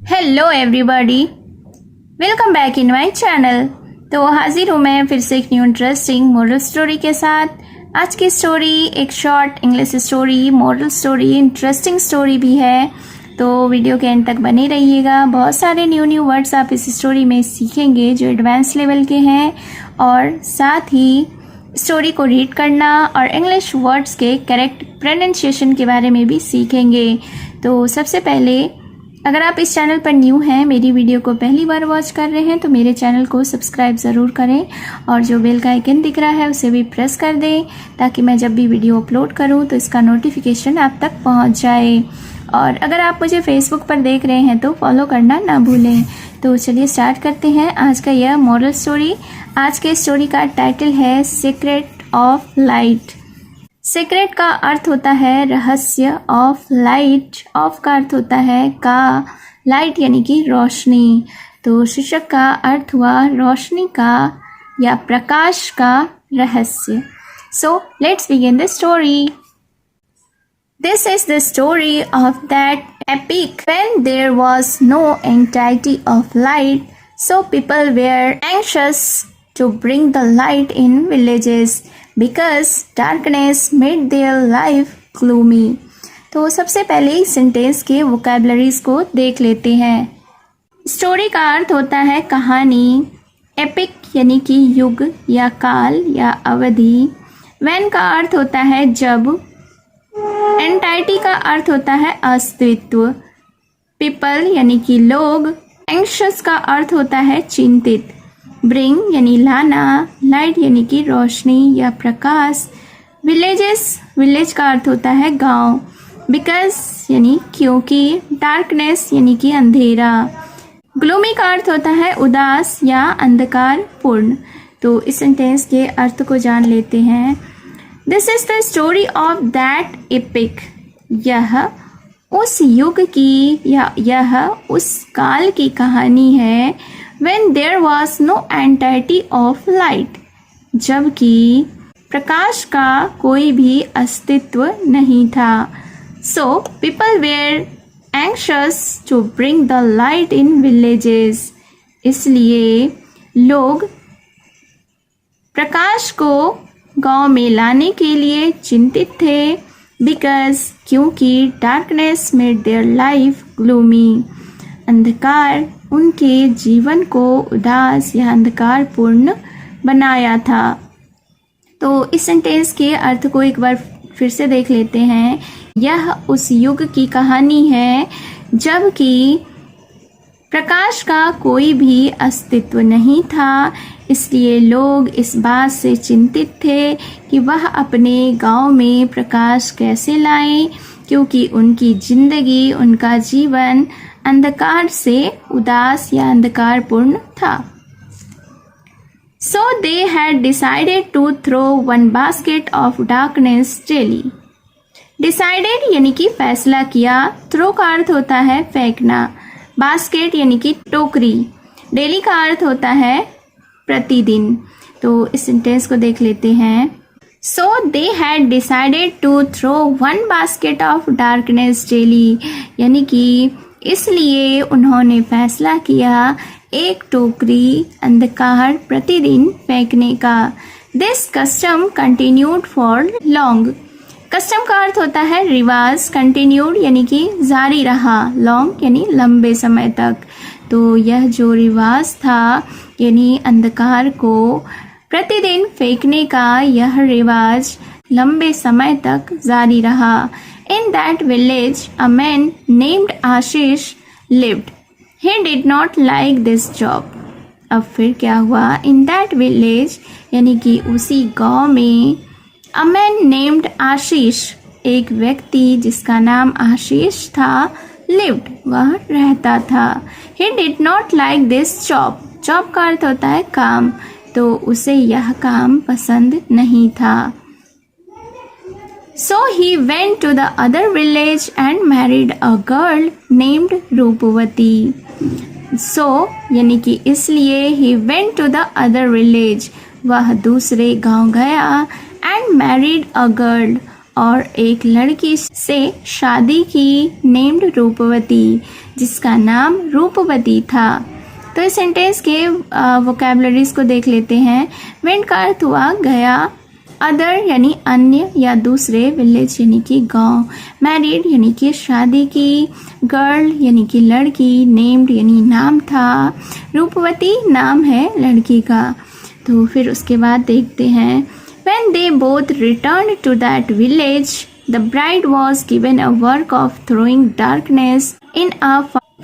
Hello everybody, welcome back in my channel. तो हाजिर हूँ मैं फिर से एक न्यू इंटरेस्टिंग मोरल स्टोरी के साथ। आज की स्टोरी एक short English story, moral story, interesting story भी है। तो वीडियो के एंड तक बने रहिएगा। बहुत सारे न्यू वर्ड्स आप इस स्टोरी में सीखेंगे जो एडवांस लेवल के हैं, और साथ ही स्टोरी को रीड करना और इंग्लिश वर्ड्स के करेक्ट प्रोनाउंसिएशन के बारे में भी सीखेंगे। तो सबसे पहले, अगर आप इस चैनल पर न्यू हैं, मेरी वीडियो को पहली बार वॉच कर रहे हैं, तो मेरे चैनल को सब्सक्राइब ज़रूर करें और जो बेल का आइकन दिख रहा है उसे भी प्रेस कर दें, ताकि मैं जब भी वीडियो अपलोड करूं तो इसका नोटिफिकेशन आप तक पहुंच जाए। और अगर आप मुझे फेसबुक पर देख रहे हैं तो फॉलो करना ना भूलें। तो चलिए स्टार्ट करते हैं आज का यह मॉरल स्टोरी। आज के स्टोरी का टाइटल है सीक्रेट ऑफ लाइट। सीक्रेट का अर्थ होता है रहस्य, ऑफ लाइट, ऑफ का अर्थ होता है का, लाइट यानी कि रोशनी। तो शीर्षक का अर्थ हुआ रोशनी का या प्रकाश का रहस्य। So let's begin the story. This is the story of that epic when there was no entity of light, so people were anxious to bring the light in villages because darkness made their life gloomy. तो सबसे पहले इस sentence के vocabularies को देख लेते हैं। Story का अर्थ होता है कहानी, एपिक यानी कि युग या काल या अवधि, when का अर्थ होता है जब, एंटाइटी का अर्थ होता है अस्तित्व, पीपल यानी कि लोग, एंग्शियस का अर्थ होता है चिंतित, ब्रिंग यानी लाना, लाइट यानी कि रोशनी या प्रकाश, विलेजेस, विलेज का अर्थ होता है गांव, बिकॉज यानी क्योंकि, डार्कनेस यानी कि अंधेरा, ग्लूमी का अर्थ होता है उदास या अंधकार पूर्ण। तो इस सेंटेंस के अर्थ को जान लेते हैं। This is the story of that epic. यह उस युग की या यह उस काल की कहानी है। When there was no entity of light, जबकि प्रकाश का कोई भी अस्तित्व नहीं था। So people were anxious to bring the light in villages, इसलिए लोग प्रकाश को गांव में लाने के लिए चिंतित थे। बिकॉज क्योंकि darkness made their life gloomy, अंधकार उनके जीवन को उदास या अंधकारपूर्ण बनाया था। तो इस सेंटेंस के अर्थ को एक बार फिर से देख लेते हैं। यह उस युग की कहानी है जबकि प्रकाश का कोई भी अस्तित्व नहीं था, इसलिए लोग इस बात से चिंतित थे कि वह अपने गांव में प्रकाश कैसे लाएं, क्योंकि उनकी जिंदगी, उनका जीवन अंधकार से उदास या अंधकारपूर्ण था। So they had decided to throw one basket of darkness daily. Decided यानी कि फैसला किया, थ्रो का अर्थ होता है फेंकना, बास्केट यानी कि टोकरी, डेली का अर्थ होता है प्रतिदिन। तो इस सेंटेंस को देख लेते हैं। So they had decided to throw one basket of darkness daily, यानी कि इसलिए उन्होंने फैसला किया एक टोकरी अंधकार प्रतिदिन फेंकने का। This custom continued for long. Custom का अर्थ होता है रिवाज, कंटिन्यूड यानी कि जारी रहा, लॉन्ग यानी लंबे समय तक। तो यह जो रिवाज था यानी अंधकार को प्रतिदिन फेंकने का, यह रिवाज लंबे समय तक जारी रहा। In that village a man named Ashish lived. He did not like this job. अब फिर क्या हुआ? इन दैट विलेज यानी कि उसी गांव में, अ मैन नेम्ड आशीष, एक व्यक्ति जिसका नाम आशीष था, लिव्ड, वह रहता था। He did not like this job. Job का अर्थ होता है काम, तो उसे यह काम पसंद नहीं था। So he went to the other village and married a girl named रूपवती। So यानी कि इसलिए he went to the other village, वह दूसरे गांव गया, and married a girl, और एक लड़की से शादी की, named रूपवती, जिसका नाम रूपवती था। तो इस सेंटेंस के वोकैबुलरीज को देख लेते हैं। वेंट का अर्थ हुआ गया, अदर यानी अन्य या दूसरे, विलेज यानी कि गांव, मैरिड यानी कि शादी की, गर्ल यानी कि लड़की, नेम्ड यानी नाम था, रूपवती नाम है लड़की का। तो फिर उसके बाद देखते हैं When they both returned to that village, the bride was given a work of throwing darkness in a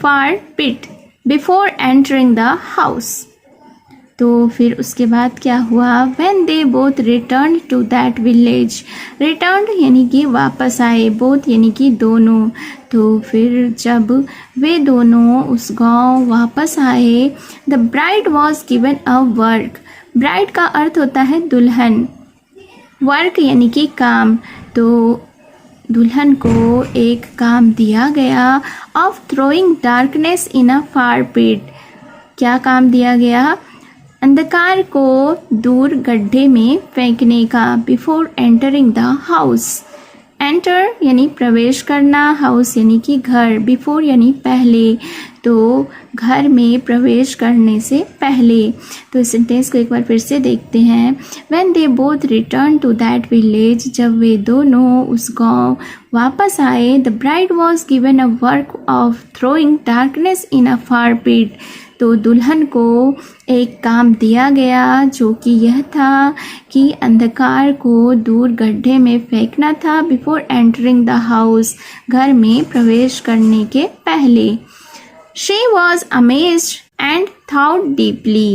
fire pit before entering the house. तो फिर उसके बाद क्या हुआ? When they both returned to that village, returned यानी कि वापस आए, both यानी कि दोनों। तो फिर जब वे दोनों उस गांव वापस आए, the bride was given a work. bride का अर्थ होता है दुल्हन, वर्क यानी कि काम। तो दुल्हन को एक काम दिया गया of throwing darkness in a fire pit. क्या काम दिया गया? अंधकार को दूर गड्ढे में फेंकने का। Before entering the house, enter यानी प्रवेश करना, हाउस यानी कि घर, बिफोर यानी पहले, तो घर में प्रवेश करने से पहले। तो इस सेंटेंस को एक बार फिर से देखते हैं। When they both returned to that village, जब वे दोनों उस गांव वापस आए, the bride was given a work of throwing darkness in a fire pit. तो दुल्हन को एक काम दिया गया जो कि यह था कि अंधकार को दूर गड्ढे में फेंकना था। बिफोर एंटरिंग द हाउस, घर में प्रवेश करने के पहले। She was amazed and thought deeply.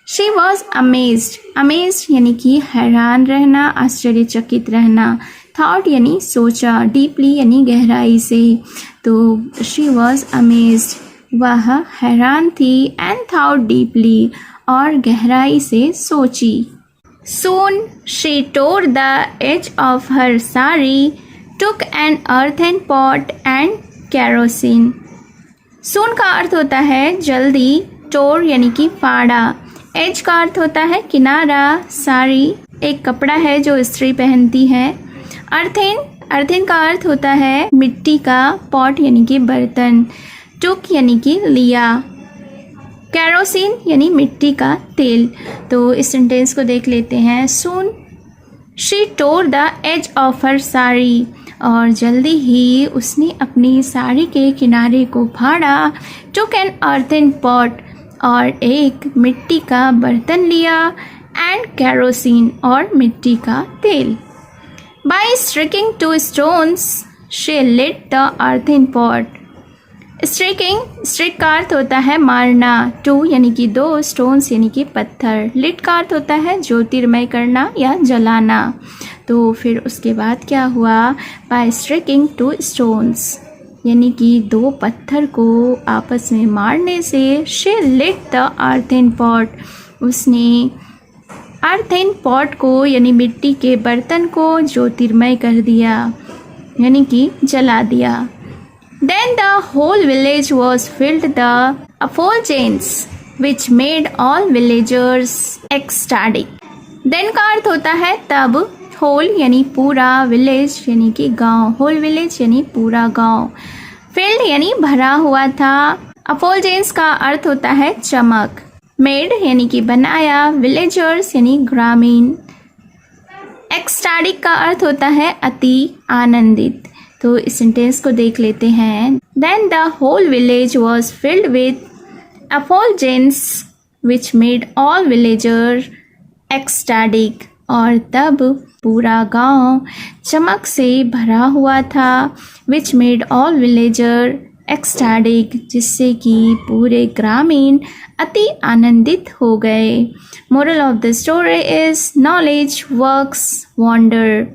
She was amazed. Amazed यानी कि हैरान रहना, आश्चर्यचकित रहना। Thought यानी सोचा, deeply यानी गहराई से। तो she was amazed, वह हैरान थी, and thought deeply और गहराई से सोची। Soon she tore the edge of her sari, took an earthen pot and kerosene. सून का अर्थ होता है जल्दी, टोर यानी कि फाड़ा, एज का अर्थ होता है किनारा, साड़ी एक कपड़ा है जो स्त्री पहनती है, अर्थिन का अर्थ होता है मिट्टी का, पॉट यानी कि बर्तन, टुक यानी कि लिया, कैरोसिन यानी मिट्टी का तेल। तो इस सेंटेंस को देख लेते हैं। Soon she tore the edge of her sari, और जल्दी ही उसने अपनी साड़ी के किनारे को फाड़ा। टुक एन अर्थन पॉट, और एक मिट्टी का बर्तन लिया, एंड कैरोसिन और मिट्टी का तेल। By striking two stones she lit the earthen pot. Strike का अर्थ होता है मारना, टू यानी कि दो, स्टोन्स यानी कि पत्थर, लिट का अर्थ होता है ज्योतिर्मय करना या जलाना। तो फिर उसके बाद क्या हुआ? बाय स्ट्रिकिंग टू स्टोन्स यानी कि दो पत्थर को आपस में मारने से, she lit the earthen pot, उसने अर्थन पॉट को यानी मिट्टी के बर्तन को ज्योतिर्मय कर दिया यानी कि जला दिया। Then the whole village was filled the effulgence which made all villagers ecstatic. Then का अर्थ होता है तब, whole यानी पूरा, village यानी कि गांव, whole village यानी पूरा गांव, filled यानी भरा हुआ था, effulgence का अर्थ होता है चमक, made यानी कि बनाया, villagers यानी ग्रामीण, ecstatic का अर्थ होता है अति आनंदित। तो इस सेंटेंस को देख लेते हैं। Then the whole village was filled with effulgence which made all villagers ecstatic. और तब पूरा गांव चमक से भरा हुआ था, which made all villagers ecstatic, जिससे कि पूरे ग्रामीण अति आनंदित हो गए। Moral of the story is knowledge works wonder.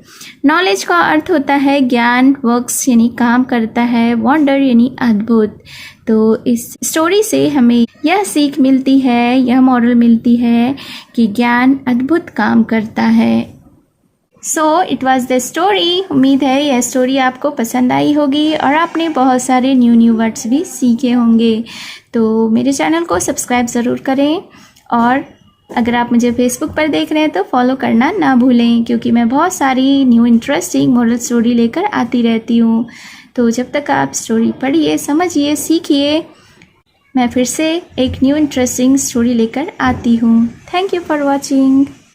Knowledge का अर्थ होता है ज्ञान, वर्क्स यानी काम करता है, वंडर यानी अद्भुत। तो इस स्टोरी से हमें यह सीख मिलती है, यह मॉरल मिलती है कि ज्ञान अद्भुत काम करता है। So it was the story. उम्मीद है यह स्टोरी आपको पसंद आई होगी और आपने बहुत सारे न्यू वर्ड्स भी सीखे होंगे। तो मेरे चैनल को सब्सक्राइब ज़रूर करें, और अगर आप मुझे फेसबुक पर देख रहे हैं तो फॉलो करना ना भूलें, क्योंकि मैं बहुत सारी न्यू इंटरेस्टिंग मॉरल स्टोरी लेकर आती रहती हूँ। तो जब तक आप स्टोरी पढ़िए, समझिए, सीखिए, मैं फिर से एक न्यू इंटरेस्टिंग स्टोरी लेकर आती हूँ। Thank you for watching.